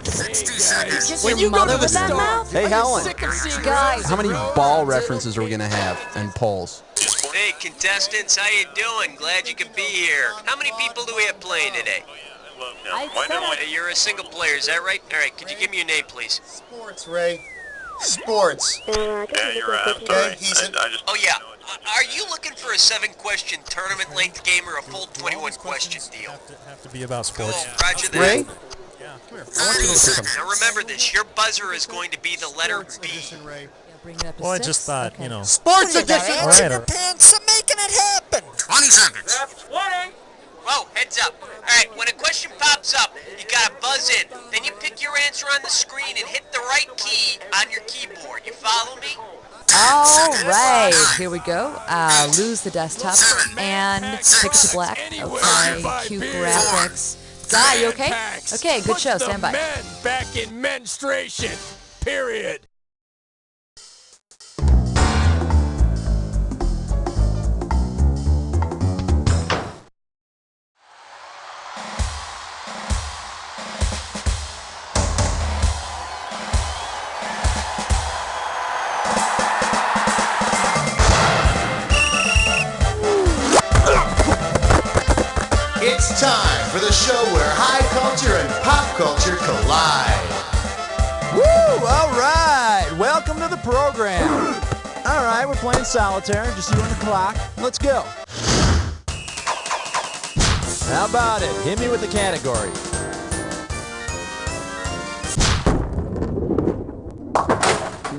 60 seconds. When your mother was that mouth? Hey, Helen. Guys, How many ball references are we gonna have and polls? Hey, contestants, how you doing? Glad you could be here. How many people do we have playing today? Hey, you're a single player, is that right? All right, could you give me your name, please? Sports, Ray. Sports. Yeah, you're right. Okay, he's in. Oh, yeah. Are you looking for a 7-question tournament-length game or a full 21-question deal? Have to be about Cool, sports. roger that. Ray? Yeah, come here. 30 seconds. Now remember this, your buzzer is going to be the letter Sports B. edition, Ray. bring it up to Well, I 6? just thought, Okay. you know. Sports edition. All right, pants are making it happen. 20 seconds. Whoa, heads up. All right, when a question pops up, you gotta buzz in. Then you pick your answer on the screen and hit the right key on your keyboard. You follow me? All right, here we go. Lose the desktop and pick it to black. Okay, cue graphics. Guy, you okay? Okay, good show. Stand by. Men back in menstruation. Period. It's time for the show where high culture and pop culture collide. Woo! All right. Welcome to the program. All right, we're playing solitaire. Just you and the clock. Let's go. How about it? Hit me with the category.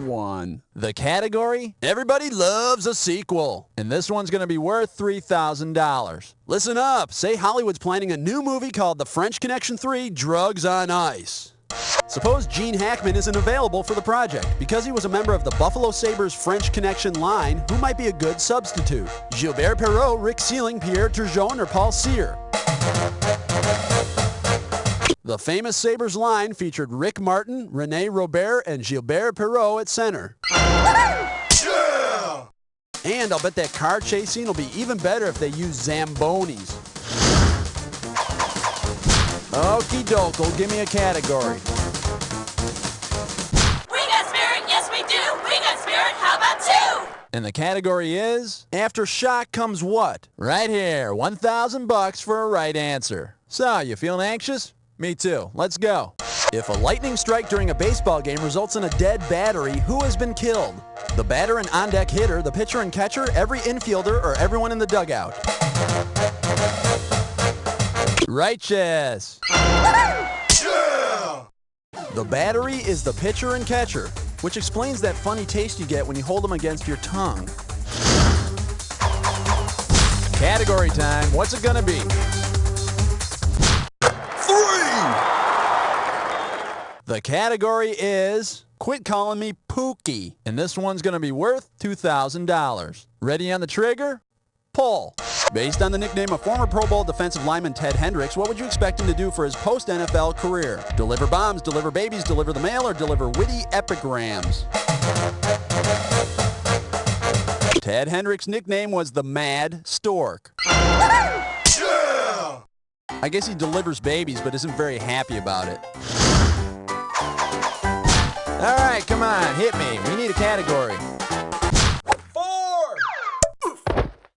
One. The category? Everybody loves a sequel. And this one's going to be worth $3,000. Listen up. Say Hollywood's planning a new movie called The French Connection 3 Drugs on Ice. Suppose Gene Hackman isn't available for the project. Because he was a member of the Buffalo Sabres French Connection line, who might be a good substitute? Gilbert Perrault, Rick Sealing, Pierre Turgeon, or Paul Cyr? The famous Sabres line featured Rick Martin, Rene Robert, and Gilbert Perrault at center. Yeah! And I'll bet that car chase scene will be even better if they use Zambonis. Okie doke, give me a category. We got spirit, yes we do. We got spirit, how about two? And the category is, after shock comes what? Right here, $1,000 for a right answer. So, you feeling anxious? Me too. Let's go. If a lightning strike during a baseball game results in a dead battery, who has been killed? The batter and on-deck hitter, the pitcher and catcher, every infielder, or everyone in the dugout? Righteous. Yeah! The battery is the pitcher and catcher, which explains that funny taste you get when you hold them against your tongue. Category time. What's it gonna be? 3! The category is Quit Calling Me Pookie, and this one's gonna be worth $2,000. Ready on the trigger? Pull. Based on the nickname of former Pro Bowl defensive lineman Ted Hendricks, what would you expect him to do for his post-NFL career? Deliver bombs, deliver babies, deliver the mail, or deliver witty epigrams? Ted Hendricks' nickname was the Mad Stork. Yeah! I guess he delivers babies, but isn't very happy about it. All right, come on, hit me. We need a category. 4!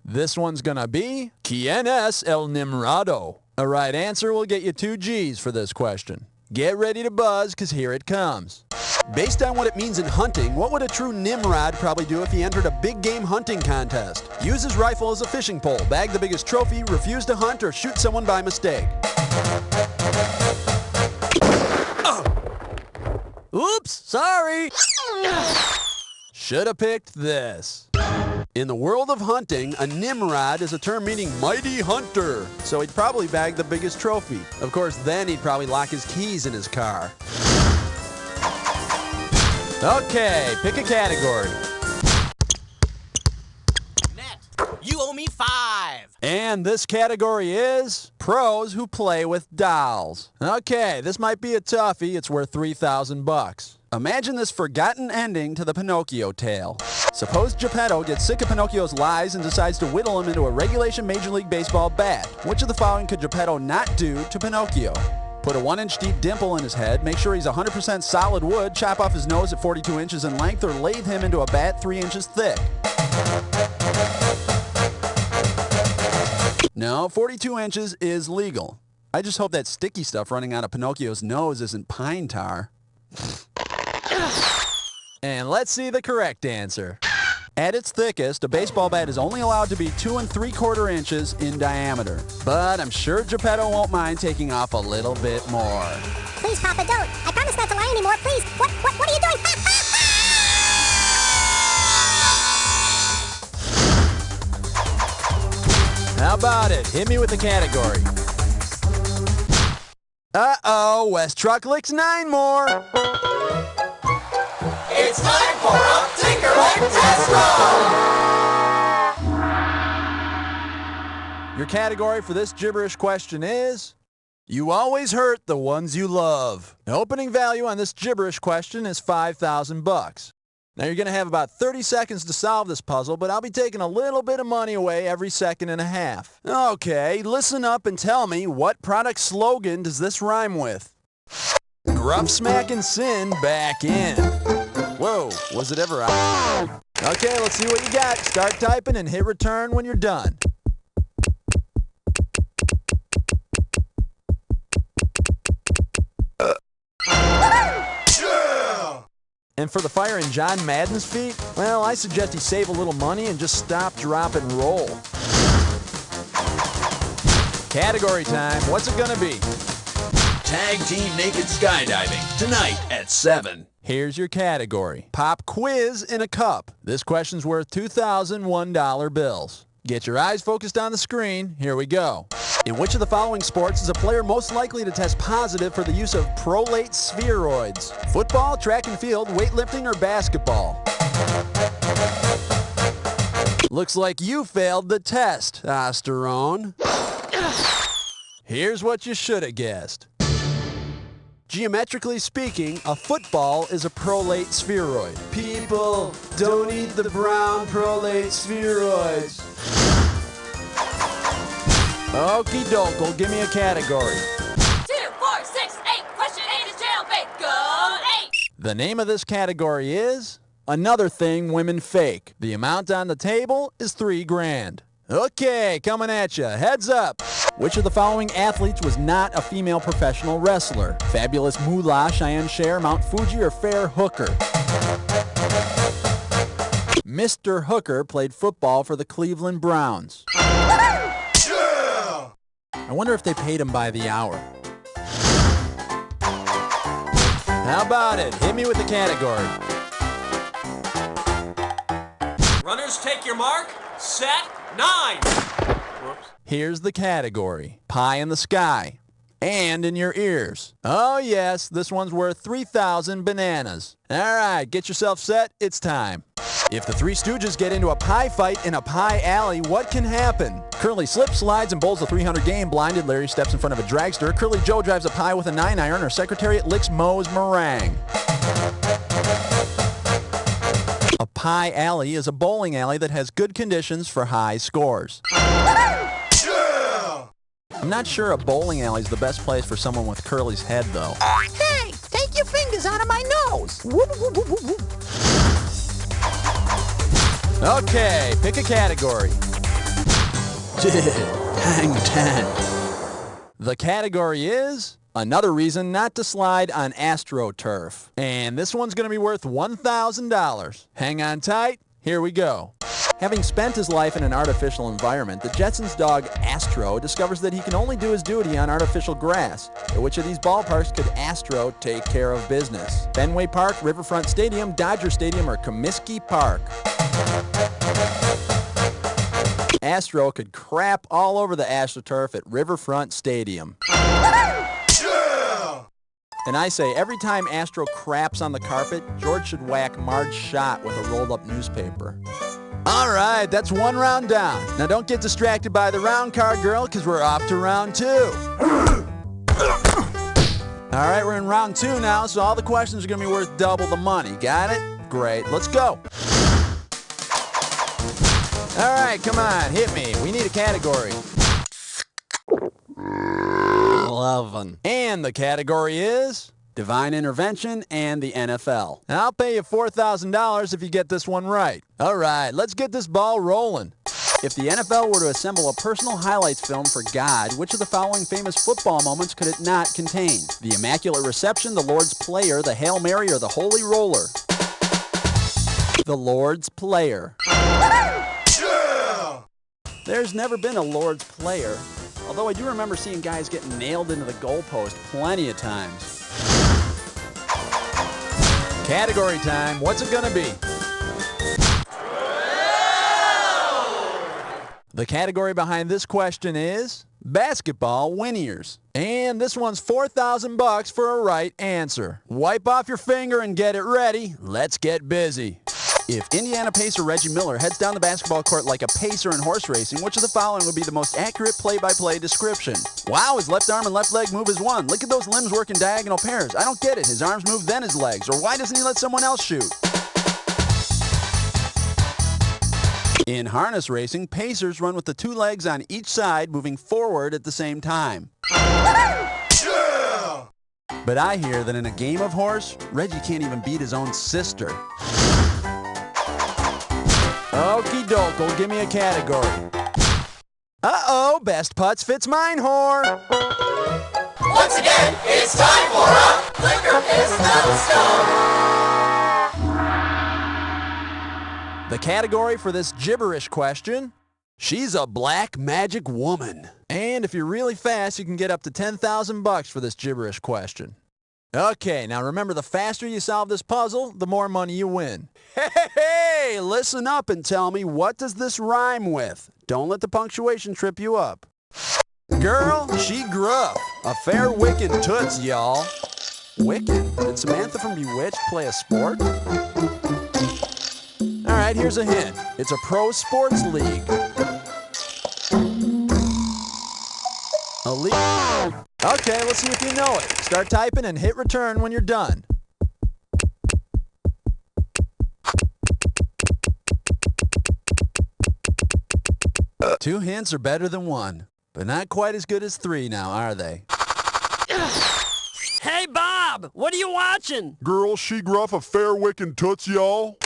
This one's gonna be ¿Quién es el Nimrado? A right answer will get you 2 G's for this question. Get ready to buzz, because here it comes. Based on what it means in hunting, what would a true Nimrod probably do if he entered a big game hunting contest? Use his rifle as a fishing pole, bag the biggest trophy, refuse to hunt, or shoot someone by mistake? Oops, sorry. Shoulda picked this. In the world of hunting, a Nimrod is a term meaning mighty hunter. So he'd probably bag the biggest trophy. Of course, then he'd probably lock his keys in his car. Okay, pick a category. Net, you owe me 5. And this category is pros who play with dolls. Okay, this might be a toughie. It's worth $3,000. Imagine this forgotten ending to the Pinocchio tale. Suppose Geppetto gets sick of Pinocchio's lies and decides to whittle him into a regulation Major League Baseball bat. Which of the following could Geppetto not do to Pinocchio? Put a 1-inch deep dimple in his head, make sure he's 100% solid wood, chop off his nose at 42 inches in length, or lathe him into a bat 3 inches thick. No, 42 inches is legal. I just hope that sticky stuff running out of Pinocchio's nose isn't pine tar. And let's see the correct answer. At its thickest, a baseball bat is only allowed to be 2 3/4 inches in diameter. But I'm sure Geppetto won't mind taking off a little bit more. Please, Papa, don't. I promise not to lie anymore. Please. What are you doing? How about it? Hit me with the category. Uh-oh, West Truck licks 9 more. It's time for a Tinker and Test Your category for this gibberish question is, you always hurt the ones you love. The opening value on this gibberish question is $5,000. Now you're going to have about 30 seconds to solve this puzzle, but I'll be taking a little bit of money away every second and a half. Okay, listen up and tell me, what product slogan does this rhyme with? Gruff smack and sin back in. Whoa, was it ever out? Okay, let's see what you got. Start typing and hit return when you're done. And for the fire in John Madden's feet, well, I suggest he save a little money and just stop, drop, and roll. Category time. What's it gonna be? Tag Team Naked Skydiving, tonight at 7. Here's your category. Pop quiz in a cup. This question's worth $2,001 bills. Get your eyes focused on the screen. Here we go. In which of the following sports is a player most likely to test positive for the use of prolate spheroids? Football, track and field, weightlifting, or basketball? Looks like you failed the test, Osterone. Here's what you should have guessed. Geometrically speaking, a football is a prolate spheroid. People, don't eat the brown prolate spheroids. Okie doke, give me a category. 2, 4, 6, 8. Question 8 is jailbait. Go 8. The name of this category is Another Thing Women Fake. The amount on the table is $3,000. Okay, coming at you. Heads up. Which of the following athletes was not a female professional wrestler? Fabulous Moolah, Cheyenne Cher, Mount Fuji, or Fair Hooker? Mr. Hooker played football for the Cleveland Browns. I wonder if they paid him by the hour. How about it? Hit me with the category. Runners, take your mark. Set. 9. Whoops. Here's the category. Pie in the sky. And in your ears. Oh yes, this one's worth 3,000 bananas. Alright, get yourself set. It's time. If the Three Stooges get into a pie fight in a pie alley, what can happen? Curly slips, slides, and bowls the 300 game. Blinded Larry steps in front of a dragster. Curly Joe drives a pie with a 9-iron. Or Secretariat licks Moe's meringue. A pie alley is a bowling alley that has good conditions for high scores. I'm not sure a bowling alley is the best place for someone with Curly's head, though. Hey, take your fingers out of my nose. Okay, pick a category. Hang 10. The category is Another Reason Not to Slide on AstroTurf. And this one's going to be worth $1,000. Hang on tight. Here we go. Having spent his life in an artificial environment, the Jetsons' dog Astro discovers that he can only do his duty on artificial grass. At which of these ballparks could Astro take care of business? Fenway Park, Riverfront Stadium, Dodger Stadium, or Comiskey Park? Astro could crap all over the AstroTurf at Riverfront Stadium. And I say, every time Astro craps on the carpet, George should whack Marge Schott with a rolled-up newspaper. All right, that's one round down. Now don't get distracted by the round card, girl, because we're off to round 2. All right, we're in round 2 now, so all the questions are going to be worth double the money. Got it? Great. Let's go. All right, come on, hit me. We need a category. Well, 11. And the category is Divine Intervention and the NFL. And I'll pay you $4,000 if you get this one right. All right, let's get this ball rolling. If the NFL were to assemble a personal highlights film for God, which of the following famous football moments could it not contain? The Immaculate Reception, the Lord's Player, the Hail Mary, or the Holy Roller? The Lord's Player. Yeah! There's never been a Lord's Player, although I do remember seeing guys get nailed into the goalpost plenty of times. Category time. What's it gonna be? The category behind this question is basketball win ears. And this one's $4,000 for a right answer. Wipe off your finger and get it ready. Let's get busy. If Indiana Pacer Reggie Miller heads down the basketball court like a pacer in horse racing, which of the following would be the most accurate play-by-play description? Wow, his left arm and left leg move as one. Look at those limbs work in diagonal pairs. I don't get it. His arms move, then his legs. Or why doesn't he let someone else shoot? In harness racing, pacers run with the two legs on each side, moving forward at the same time. Yeah! But I hear that in a game of horse, Reggie can't even beat his own sister. Okie doke, give me a category. Uh-oh, best putts fits mine, whore. Once again, it's time for a Liquor Pistol. The category for this gibberish question, she's a black magic woman. And if you're really fast, you can get up to $10,000 for this gibberish question. Okay, now remember, the faster you solve this puzzle, the more money you win. Hey, listen up and tell me, what does this rhyme with? Don't let the punctuation trip you up. Girl, she gruff. A fair wicked toots, y'all. Wicked? Did Samantha from Bewitched play a sport? All right, here's a hint. It's a pro sports league. A league? Okay, let's see if you know it. Start typing and hit return when you're done. Two hints are better than one, but not quite as good as three now, are they? Hey, Bob! What are you watching? Girl, she gruff a fair wickin' toots, y'all.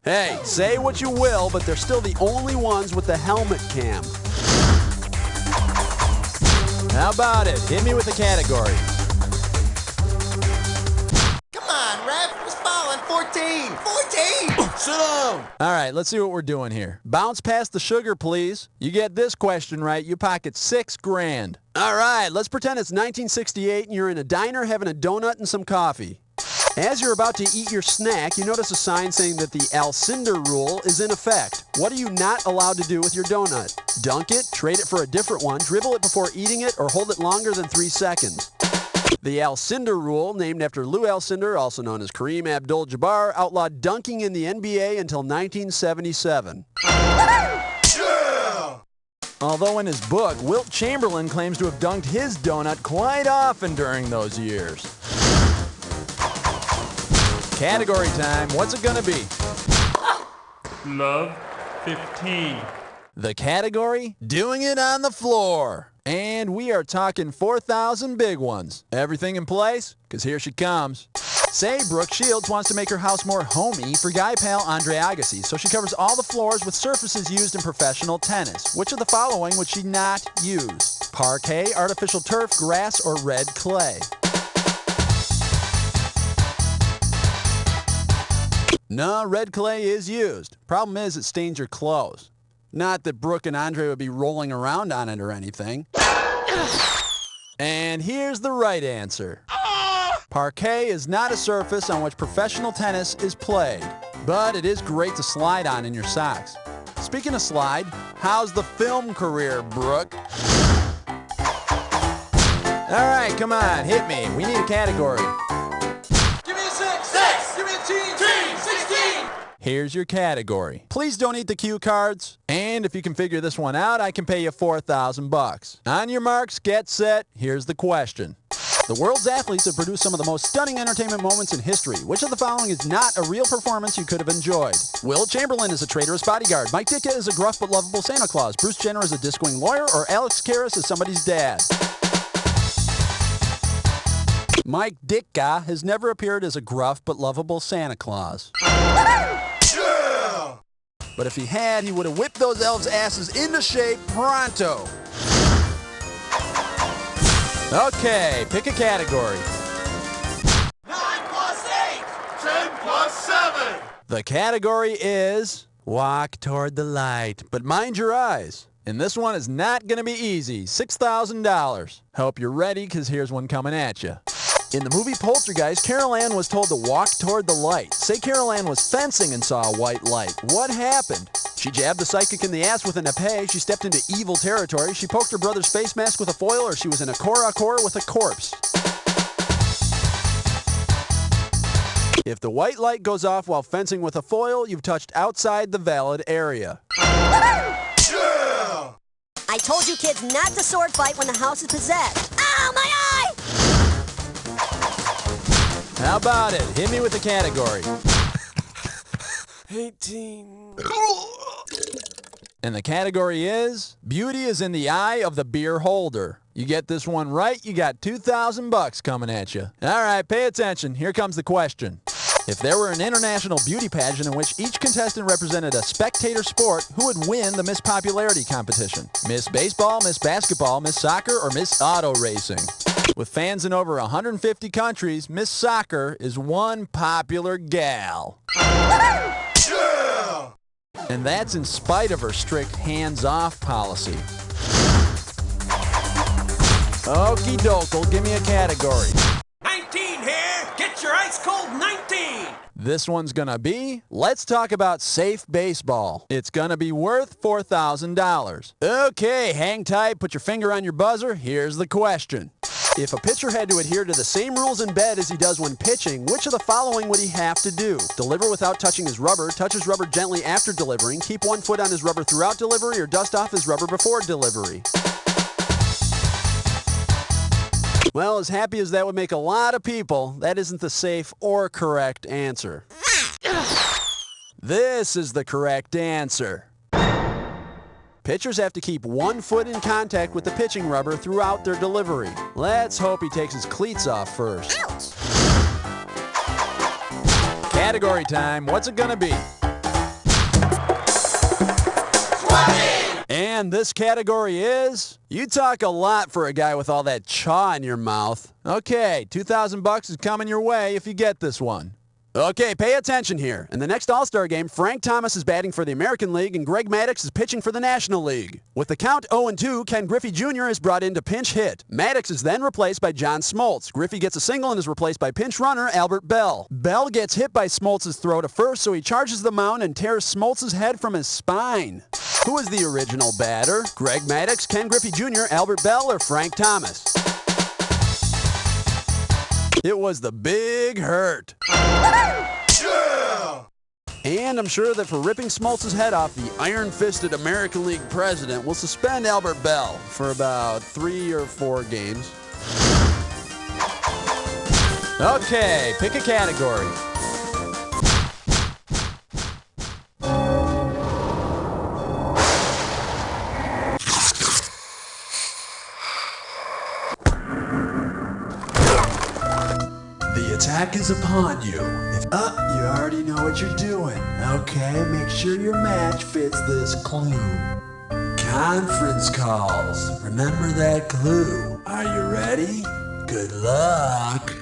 Hey, say what you will, but they're still the only ones with the helmet cam. How about it? Hit me with the category. Come on, ref. Who's falling? 14. 14. Sit down. All right, let's see what we're doing here. Bounce past the sugar, please. You get this question right, you pocket $6 grand. All right, let's pretend it's 1968 and you're in a diner having a donut and some coffee. As you're about to eat your snack, you notice a sign saying that the Alcindor rule is in effect. What are you not allowed to do with your donut? Dunk it, trade it for a different one, dribble it before eating it, or hold it longer than 3 seconds. The Alcindor rule, named after Lou Alcindor, also known as Kareem Abdul-Jabbar, outlawed dunking in the NBA until 1977. Yeah! Although in his book, Wilt Chamberlain claims to have dunked his donut quite often during those years. Category time. What's it gonna be? Love 15. The category? Doing it on the floor. And we are talking 4,000 big ones. Everything in place? Because here she comes. Say Brooke Shields wants to make her house more homey for guy pal Andre Agassi, so she covers all the floors with surfaces used in professional tennis. Which of the following would she not use? Parquet, artificial turf, grass, or red clay? No, red clay is used. Problem is, it stains your clothes. Not that Brooke and Andre would be rolling around on it or anything. And here's the right answer. Parquet is not a surface on which professional tennis is played, but it is great to slide on in your socks. Speaking of slide, how's the film career, Brooke? All right, come on, hit me. We need a category. Give me a 6. 6. Give me a team. Team. 16. Here's your category. Please don't eat the cue cards. And if you can figure this one out, I can pay you $4,000. On your marks, get set. Here's the question. The world's athletes have produced some of the most stunning entertainment moments in history. Which of the following is not a real performance you could have enjoyed? Will Chamberlain is a traitorous bodyguard. Mike Ditka is a gruff but lovable Santa Claus. Bruce Jenner is a disc-wing lawyer. Or Alex Karras is somebody's dad. Mike Ditka has never appeared as a gruff but lovable Santa Claus. Yeah! But if he had, he would have whipped those elves' asses into shape pronto. Okay, pick a category. 9 plus 8. 10 plus 7. The category is walk toward the light, but mind your eyes. And this one is not going to be easy. $6,000. Hope you're ready, because here's one coming at you. In the movie Poltergeist, Carol Ann was told to walk toward the light. Say Carol Ann was fencing and saw a white light. What happened? She jabbed the psychic in the ass with an epee. She stepped into evil territory. She poked her brother's face mask with a foil, or she was in a core with a corpse. If the white light goes off while fencing with a foil, you've touched outside the valid area. Yeah! I told you kids not to sword fight when the house is possessed. Ow, my eye! How about it? Hit me with the category. 18. And the category is beauty is in the eye of the beer holder. You get this one right, you got $2,000 coming at you. All right, pay attention. Here comes the question. If there were an international beauty pageant in which each contestant represented a spectator sport, who would win the Miss Popularity competition? Miss Baseball, Miss Basketball, Miss Soccer, or Miss Auto Racing? With fans in over 150 countries, Miss Soccer is one popular gal. Yeah! And that's in spite of her strict hands-off policy. Okie doke, give me a category. 19 here. Get your ice cold 19. This one's gonna be, let's talk about safe baseball. It's gonna be worth $4,000. Okay, hang tight, put your finger on your buzzer. Here's the question. If a pitcher had to adhere to the same rules in bed as he does when pitching, which of the following would he have to do? Deliver without touching his rubber, touch his rubber gently after delivering, keep one foot on his rubber throughout delivery, or dust off his rubber before delivery? Well, as happy as that would make a lot of people, that isn't the safe or correct answer. This is the correct answer. Pitchers have to keep one foot in contact with the pitching rubber throughout their delivery. Let's hope he takes his cleats off first. Ouch! Category time. What's it gonna be? 20. And this category is, you talk a lot for a guy with all that chaw in your mouth. Okay, $2,000 is coming your way if you get this one. Okay, pay attention here. In the next All-Star game, Frank Thomas is batting for the American League and Greg Maddux is pitching for the National League. With the count 0-2, Ken Griffey Jr. is brought in to pinch hit. Maddux is then replaced by John Smoltz. Griffey gets a single and is replaced by pinch runner Albert Bell. Bell gets hit by Smoltz's throw to first, so he charges the mound and tears Smoltz's head from his spine. Who is the original batter? Greg Maddux, Ken Griffey Jr., Albert Bell, or Frank Thomas? It was the Big Hurt. Yeah! And I'm sure that for ripping Smoltz's head off, the iron-fisted American League president will suspend Albert Bell for about 3 or 4 games. Okay, pick a category. The attack is upon you. You already know what you're doing. Okay, make sure your match fits this clue. Conference calls. Remember that clue. Are you ready? Good luck.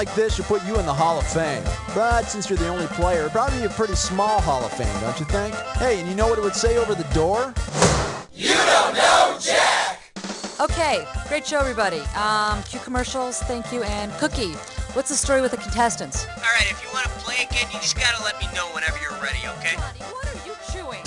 like this should put you in the Hall of Fame. But since you're the only player, it'd probably be a pretty small Hall of Fame, don't you think? Hey, and you know what it would say over the door? You don't know Jack! Okay, great show, everybody. Cue commercials, thank you, and Cookie. What's the story with the contestants? All right, if you want to play again, you just gotta let me know whenever you're ready, okay? Honey, what are you chewing?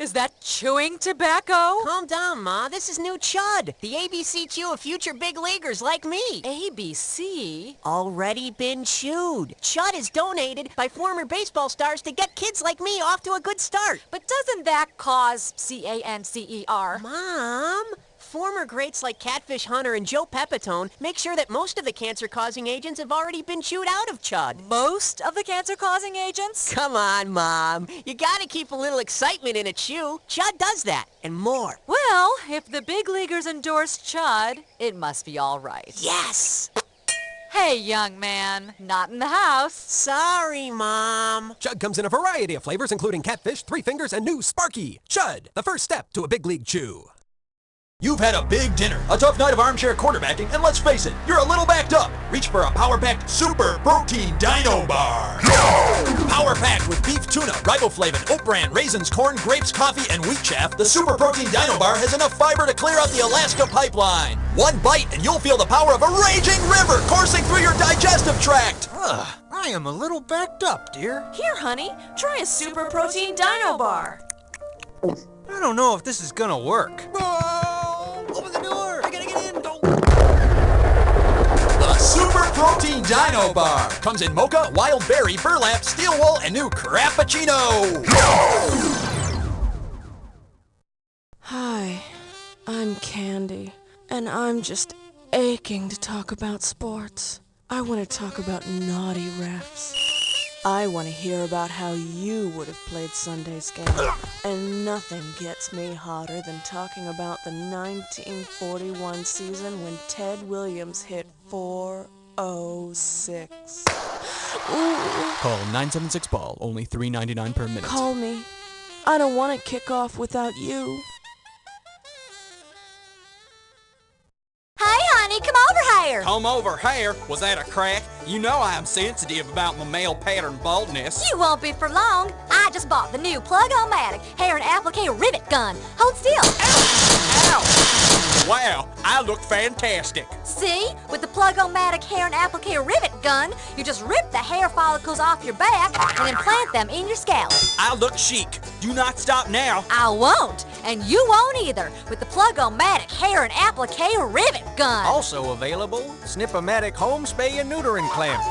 Is that chewing tobacco? Calm down, Ma. This is new Chud, the ABC chew of future big leaguers like me. ABC? Already been chewed. Chud is donated by former baseball stars to get kids like me off to a good start. But doesn't that cause cancer? Mom, former greats like Catfish Hunter and Joe Pepitone make sure that most of the cancer-causing agents have already been chewed out of Chud. Most of the cancer-causing agents? Come on, Mom. You gotta keep a little excitement in a chew. Chud does that, and more. Well, if the big leaguers endorse Chud, it must be all right. Yes! Hey, young man, not in the house. Sorry, Mom. Chud comes in a variety of flavors, including Catfish, Three Fingers, and new Sparky. Chud, the first step to a big league chew. You've had a big dinner, a tough night of armchair quarterbacking, and let's face it, you're a little backed up. Reach for a power-packed Super Protein Dino Bar. Power-packed with beef tuna, riboflavin, oat bran, raisins, corn, grapes, coffee, and wheat chaff, the Super Protein Dino Bar has enough fiber to clear out the Alaska pipeline. One bite and you'll feel the power of a raging river coursing through your digestive tract. I am a little backed up, dear. Here, honey, try a Super Protein Dino Bar. I don't know if this is gonna work. Open the door! I gotta get in! The Super Protein Dino Bar comes in mocha, wild berry, burlap, steel wool, and new Crappuccino. Hi, I'm Candy, and I'm just aching to talk about sports. I want to talk about naughty refs. I want to hear about how you would have played Sunday's game. And nothing gets me hotter than talking about the 1941 season when Ted Williams hit 406. Ooh. Call 976-BALL, only $3.99 per minute. Call me. I don't want to kick off without you. Hey, honey, come over here. Come over here? Was that a crack? You know I am sensitive about my male pattern baldness. You won't be for long. I just bought the new plug-o-matic hair and applique rivet gun. Hold still. Ow! Wow, I look fantastic. See? With the plug-o-matic hair and applique rivet gun, you just rip the hair follicles off your back and implant them in your scalp. I look chic. Do not stop now. I won't, and you won't either, with the plug-o-matic hair and applique rivet gun. Also available, Snip-O-Matic Home Spay and Neutering Clamp.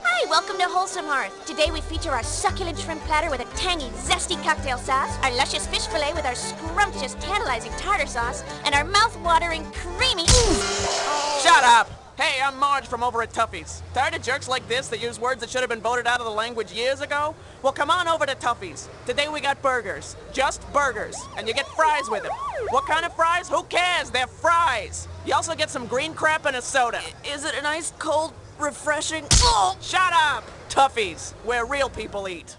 Hi, welcome to Wholesome Hearth. Today we feature our succulent shrimp platter with a tangy, zesty cocktail sauce, our luscious fish fillet with our scrumptious, tantalizing tartar sauce, and our mouth-watering, creamy... Shut up! Hey, I'm Marge from over at Tuffy's. Tired of jerks like this that use words that should have been voted out of the language years ago? Well, come on over to Tuffy's. Today we got burgers. Just burgers. And you get fries with them. What kind of fries? Who cares? They're fries. You also get some green crap and a soda. Is it an ice cold, refreshing... Shut up! Tuffy's, where real people eat.